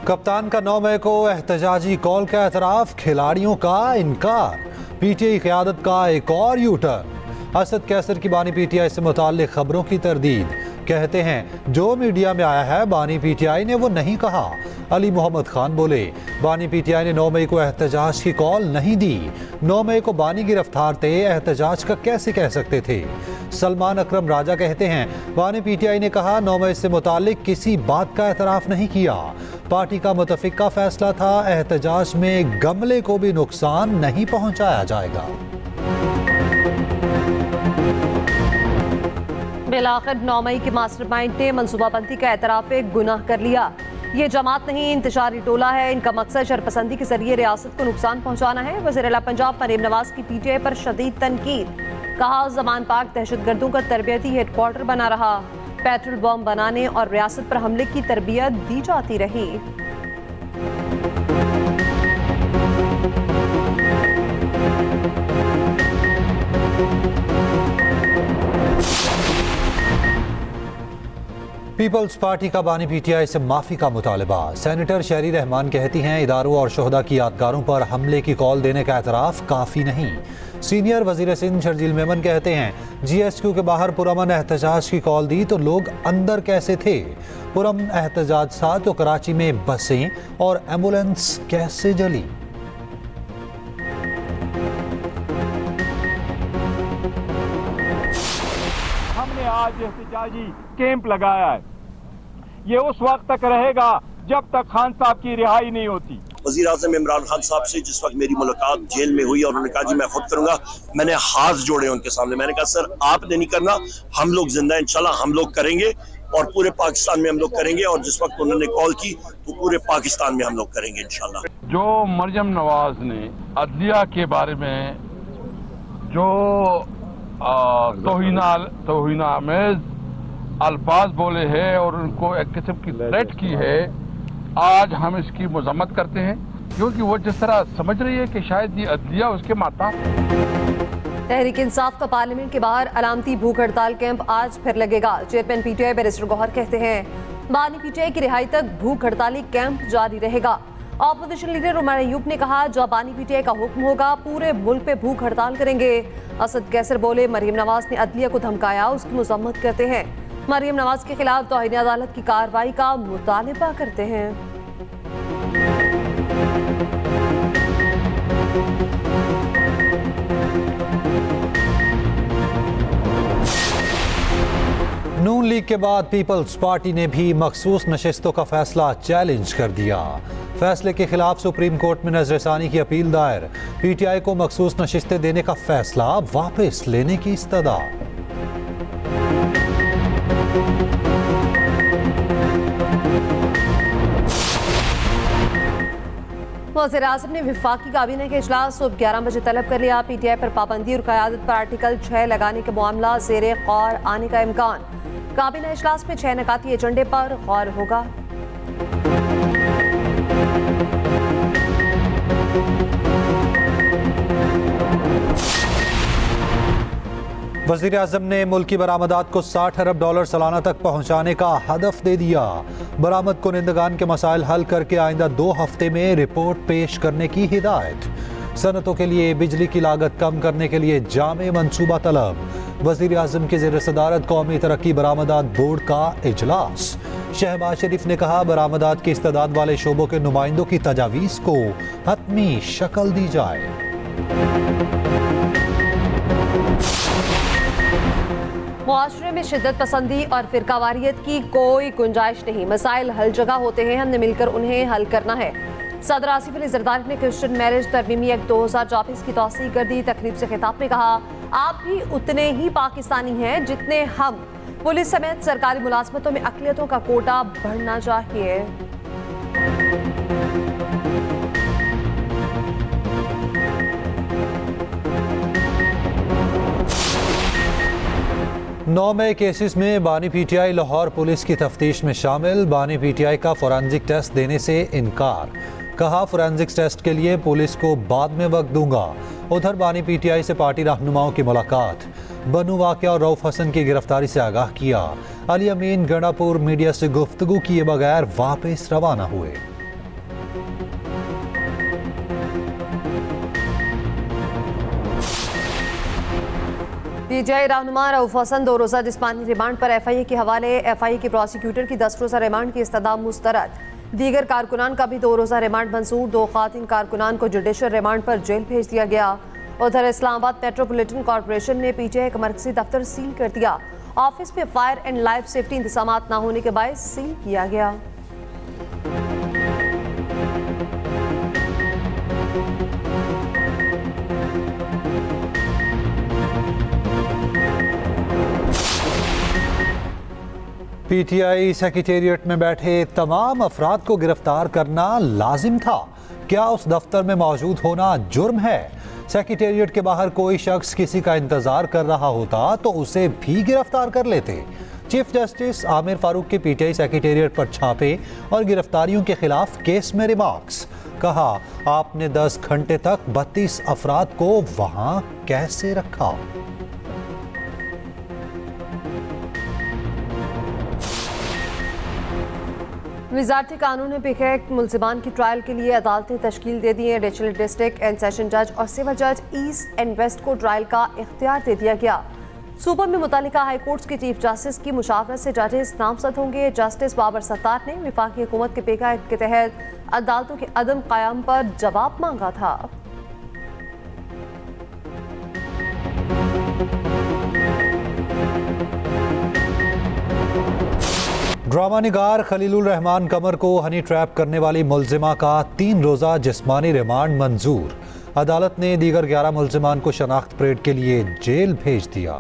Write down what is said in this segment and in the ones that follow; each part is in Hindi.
कप्तान का 9 मई को एहतजाजी कॉल का एतराफ, खिलाड़ियों का इनकार। पीटीआई क़यादत का एक और यूटर्न। असद कैसर की बानी पीटीआई से मुताल्लिक खबरों की तरदीद। कहते हैं जो मीडिया में आया है बानी पीटीआई ने वो नहीं कहा। अली मोहम्मद खान बोले बानी पीटीआई ने 9 मई को एहतजाज की कॉल नहीं दी। 9 मई को बानी गिरफ्तार थे, एहतजाज का कैसे कह सकते थे। सलमान अकरम राजा कहते हैं बानी पीटीआई ने कहा 9 मई से मुताल्लिक किसी बात का एतराफ़ नहीं किया। पार्टी का मुतफ़िक़ा फैसला था, एहतजाज में गमले को भी नुकसान नहीं पहुंचाया जाएगा। बिलाखिर 9 मई के मास्टरमाइंड ने मनसूबाबंदी का एतराफ़ गुनाह कर लिया। ये जमात नहीं, इंतशारी टोला है। इनका मकसद शरपसंदी के जरिए रियासत को नुकसान पहुंचाना है। वज़ीर आला पंजाब मरीम नवाज की पीटीआई पर शदीद तनकीद। कहा ज़मान पाक दहशतगर्दों का तरबियती हेडक्वार्टर बना रहा। पेट्रोल बम बनाने और रियासत पर हमले की तरबियत दी जाती रही। पीपल्स पार्टी का बानी पीटीआई से माफ़ी का मुतालबा। सेनेटर शहरी रहमान कहती हैं इदारों और शोहदा की यादगारों पर हमले की कॉल देने का एतराफ़ काफ़ी नहीं। सीनियर वज़ीर सिंध शर्जील मेमन कहते हैं GSQ के बाहर पुरअमन एहतजाज की कॉल दी तो लोग अंदर कैसे थे। पुरअमन एहतजाज था तो कराची में बसें और एम्बुलेंस कैसे जली। हमने आज एहतजाजी कैंप लगाया है, ये उस वक्त तक रहेगा जब तक खान साहब की रिहाई नहीं होती। वज़ीर आज़म इमरान खान साहब से जिस वक्त मेरी मुलाकात जेल में हुई और उन्होंने कहा जी मैं खुद करूंगा, मैंने हाथ जोड़े उनके सामने। मैंने कहा सर आपने नहीं करना, हम लोग जिंदा इंशाल्लाह हम लोग करेंगे और पूरे पाकिस्तान में हम लोग करेंगे। और जिस वक्त उन्होंने कॉल की तो पूरे पाकिस्तान में हम लोग करेंगे इंशाल्लाह। जो मरियम नवाज ने अदलिया के बारे में जो तौहीना में अल्फाज बोले हैं और उनको एक किस्म की थ्रेट की है, आज हम इसकी मजम्मत करते हैं क्योंकि वो जिस तरह समझ रही है कि शायद ये अदलिया उसके माता। तहरीक इंसाफ का पार्लियामेंट के बाहर अलामती भूख हड़ताल कैंप आज फिर लगेगा। चेयरमैन पीटीआई बैरिस्टर गौहर कहते हैं बानी पीटीआई की रिहाई तक भूख हड़ताली कैंप जारी रहेगा। ऑपोजिशन लीडर उमर अयूब ने कहा जब बानी पीटीआई का हुक्म होगा पूरे मुल्क पे भूख हड़ताल करेंगे। असद कैसर बोले मरीम नवाज ने अदलिया को धमकाया, उसकी मजम्मत करते हैं। मरीम नवाज के खिलाफ तौहीन अदालत की कार्रवाई का मुतालबा करते हैं। नून लीग के बाद पीपल्स पार्टी ने भी मखसूस नशिस्तों का फैसला चैलेंज कर दिया। फैसले के खिलाफ सुप्रीम कोर्ट में नजरसानी की अपील दायर। पीटीआई को मखसूस नशिस्तें देने का फैसला वापस लेने की इस्तदा। वज़ीर आज़म ने वफाकी काबीना के इजलास सुबह 11 बजे तलब कर लिया। पीटीआई पर पाबंदी और क़यादत पर आर्टिकल 6 लगाने का मामला ज़ेरे गौर आने का इम्कान। काबीना इजलास में 6 निकाती एजेंडे पर गौर होगा। वज़ीर आज़म ने मुल्की बरामदात को $60 अरब सालाना तक पहुँचाने का हदफ दे दिया। बरामद कुनिंदगान के मसाइल हल करके आइंदा 2 हफ्ते में रिपोर्ट पेश करने की हिदायत। सनतों के लिए बिजली की लागत कम करने के लिए जामे मंसूबा तलब। वज़ीर आज़म की ज़ेर सदारत कौमी तरक्की बरामदात बोर्ड का इजलास। शहबाज शरीफ ने कहा बरामदात की इस्तेदाद वाले शोबों के नुमाइंदों की तजावीज़ को हतमी शक्ल दी जाए। मुआशरे में शिद्दत पसंदी और फिरकावारियत की कोई गुंजाइश नहीं। मसाइल हल जगह होते हैं, हमने मिलकर उन्हें हल करना है। सदर आसिफ अली जरदारी ने क्रिश्चियन मैरिज तरमीमी एक्ट 2024 की तौसीह कर दी। तकरीब से खिताब में कहा आप भी उतने ही पाकिस्तानी हैं जितने हम। पुलिस समेत सरकारी मुलाजमतों में अक़लियतों का कोटा बढ़ना चाहिए। 9 मई केसेस में बानी पीटीआई लाहौर पुलिस की तफ्तीश में शामिल। बानी पीटीआई का फोरेंसिक टेस्ट देने से इनकार। कहा फोरेंसिक टेस्ट के लिए पुलिस को बाद में वक्त दूंगा। उधर बानी पीटीआई से पार्टी रहनुमाओं की मुलाकात। बनू वाक़या और रऊफ हसन की गिरफ्तारी से आगाह किया। अली अमीन गणापुर मीडिया से गुफ्तगू किए बगैर वापस रवाना हुए। पीटीआई रहनुमा रऊफ हसन 2 रोज़ा जिस्मानी रिमांड पर एफआईए के हवाले। एफआईए के प्रोसिक्यूटर की 10 रोज़ा रिमांड की इस्तदा मुस्तरद। दीगर कारकुनान का भी 2 रोज़ा रिमांड मंजूर। 2 खातिन कारकुनान को जुडिशल रिमांड पर जेल भेज दिया गया। उधर इस्लामाबाद मेट्रोपॉलिटन कॉरपोरेशन ने पीटीआई का मरकजी दफ्तर सील कर दिया। ऑफिस में फायर एंड लाइफ सेफ्टी इंतजाम न होने के बायस सील किया गया। पीटीआई सेक्रेटेरिएट में बैठे तमाम अफराद को गिरफ्तार करना लाजिम था। क्या उस दफ्तर में मौजूद होना जुर्म है? सेक्रेटेरिएट के बाहर कोई शख्स किसी का इंतजार कर रहा होता तो उसे भी गिरफ्तार कर लेते। चीफ जस्टिस आमिर फारूक के पीटीआई सेक्रेटेरिएट पर छापे और गिरफ्तारियों के खिलाफ केस में रिमार्क्स। कहा, आपने 10 घंटे तक 32 अफराद को वहां कैसे रखा? वजारती कानून ने बेखैक मुलजिमान की ट्रायल के लिए अदालतें तश्कील दे दी हैं। एडिशनल डिस्ट्रिक्ट एंड सेशन जज और सिविल जज ईस्ट एंड वेस्ट को ट्रायल का इख्तियार दे दिया गया। सूबे में मुतालिका हाई कोर्ट्स के चीफ जस्टिस की मुशावरत से जजेस नामजद होंगे। जस्टिस बाबर सत्तार ने वफाकी हुकूमत के पेका के तहत अदालतों के अदम क़याम पर जवाब मांगा था। ड्रामा निगार खलीलुर रहमान कमर को हनी ट्रैप करने वाली मुलजिमा का 3 रोज़ा जिस्मानी रिमांड मंजूर। अदालत ने दीगर 11 मुलजिमान को शनाख्त परेड के लिए जेल भेज दिया।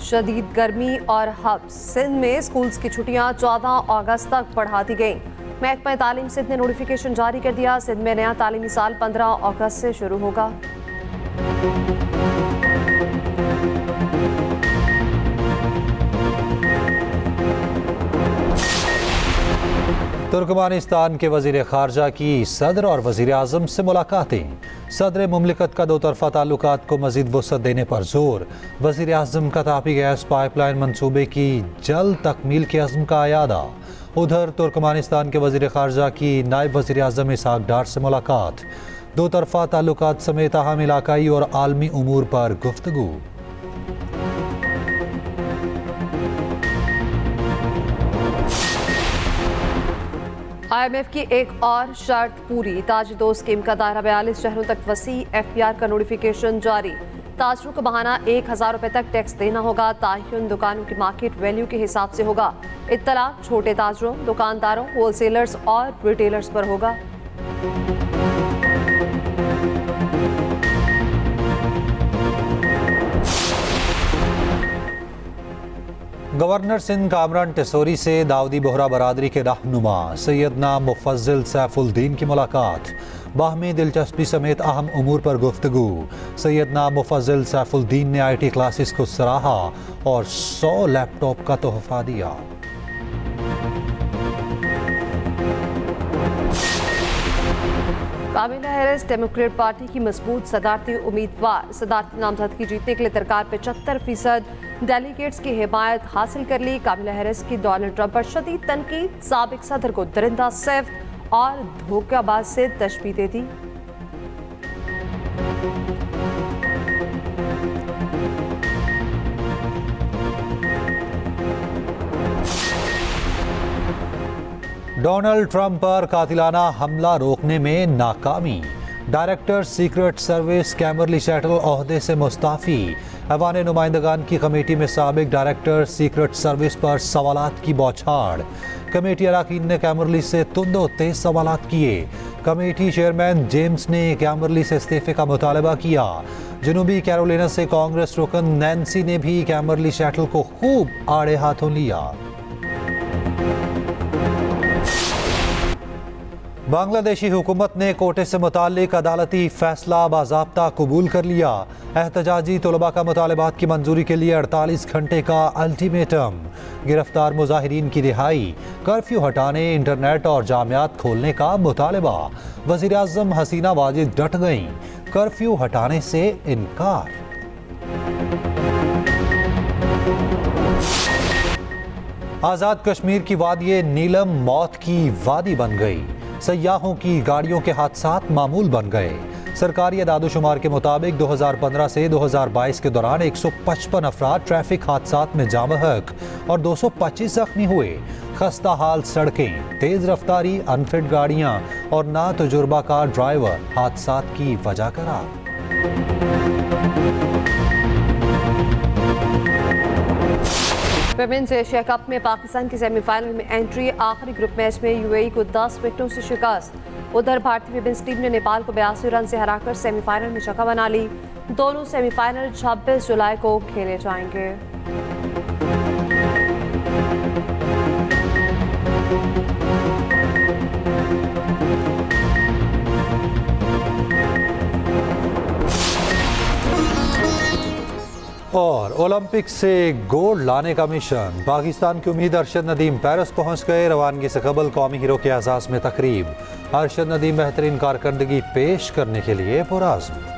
शदीद गर्मी और हब्स, सिंध में स्कूल्स की छुट्टियां 14 अगस्त तक बढ़ा दी गईं। महकमा तालीम सिंध ने नोटिफिकेशन जारी कर दिया। सिंध में नया तालीमी साल 15 अगस्त से शुरू होगा। तुर्कमानिस्तान के वजीर खारजा की सदर और वजीर आजम से मुलाकातें। सदर मुमलिकत का 2 तरफा ताल्लुकात को मजीद वसअत देने पर जोर। वजीर आजम का तापी गैस पाइपलाइन मंसूबे की जल्द तकमील के अज़्म का अयादा। उधर तुर्कमानिस्तान के वजीर खारजा की नायब वजीर आजम इसहाक डार से मुलाकात। 2 तरफा ताल्लुकात समेत अहम इलाकाई और आलमी उमूर पर गुफ्तगू। IMF की एक और शर्त पूरी। ताज-ए-दो स्कीम का दायरा 42 शहरों तक वसी। FPR का नोटिफिकेशन जारी। ताजरों का बहाना 1000 रुपए तक टैक्स देना होगा। तायुन दुकानों की मार्केट वैल्यू के हिसाब से होगा। इत्तला छोटे ताजरों, दुकानदारों, होलसेलर्स और रिटेलर्स पर होगा। गवर्नर सिंध कामरान टेसोरी से दाऊदी बोहरा बरादरी के रहनुमा सैयदना मुफज्जिल सैफुद्दीन की मुलाकात। बाहमी दिलचस्पी समेत अहम उमूर पर गुफ्तगू। सैयदना मुफज्जिल सैफुद्दीन ने IT क्लासेस को सराहा और 100 लैपटॉप का तोहफा दिया। कामिला हैरिस डेमोक्रेट पार्टी की मजबूत सदारती उम्मीदवार। सदारती नामजदगी जीतने के लिए सरकार 75% डेलीगेट्स की हिमायत हासिल कर ली। कामिला हैरिस की डोनाल्ड ट्रंप पर शदीद तनकीद। साबिक सदर को दरिंदा सिफ्त और धोखेबाज से तशबीह दे दी। डोनाल्ड ट्रंप पर कातिलाना हमला रोकने में नाकामी। डायरेक्टर सीक्रेट सर्विस कैमरली शैटल ओहदे से मुस्ताफी। ऐवान नुमाइंदगान की कमेटी में साबिक डायरेक्टर सीक्रेट सर्विस पर सवालात की बौछार। कमेटी अरकान ने कैमरली से तुंदो तेज सवालात किए। कमेटी चेयरमैन जेम्स ने कैमरली से इस्तीफे का मुतालबा किया। जनूबी कैरोलिना से कांग्रेस रुकन नैन्सी ने भी कैमरली शैटल को खूब आड़े हाथों लिया। बांग्लादेशी हुकूमत ने कोटे से मुताल्लिक अदालती फैसला बाज़ाब्ता कबूल कर लिया। एहतजाजी तलबा का मुतालबात की मंजूरी के लिए 48 घंटे का अल्टीमेटम। गिरफ्तार मुजाहिरीन की रिहाई, कर्फ्यू हटाने, इंटरनेट और जामियात खोलने का मुतालबा। वज़ीर आज़म हसीना वाजिद डट गईं, कर्फ्यू हटाने से इनकार। आज़ाद कश्मीर की वादी नीलम मौत की वादी बन गई। सयाहों की गाड़ियों के हादसात मामूल बन गए। सरकारी अदादोशुमार के मुताबिक 2015 से 2022 के दौरान 155 अफराद ट्रैफिक हादसात में जाँ बहक और 225 जख्मी हुए। खस्ता हाल सड़कें, तेज रफ्तारी, अनफिट गाड़ियां और ना तजुर्बाकार ड्राइवर हादसात की वजह करार। विमेंस एशिया कप में पाकिस्तान की सेमीफाइनल में एंट्री। आखिरी ग्रुप मैच में यूएई को 10 विकेटों से शिकस्त। उधर भारतीय विमेंस टीम ने नेपाल को 82 रन से हराकर सेमीफाइनल में जगह बना ली। दोनों सेमीफाइनल 26 जुलाई को खेले जाएंगे। और ओलंपिक से गोल्ड लाने का मिशन। पाकिस्तान की उम्मीद अरशद नदीम पेरिस पहुंच गए। रवानगी से कबल कौमी हीरो के एजाज़ में तकरीब। अरशद नदीम बेहतरीन कारकर्दगी पेश करने के लिए पुरआज़्म।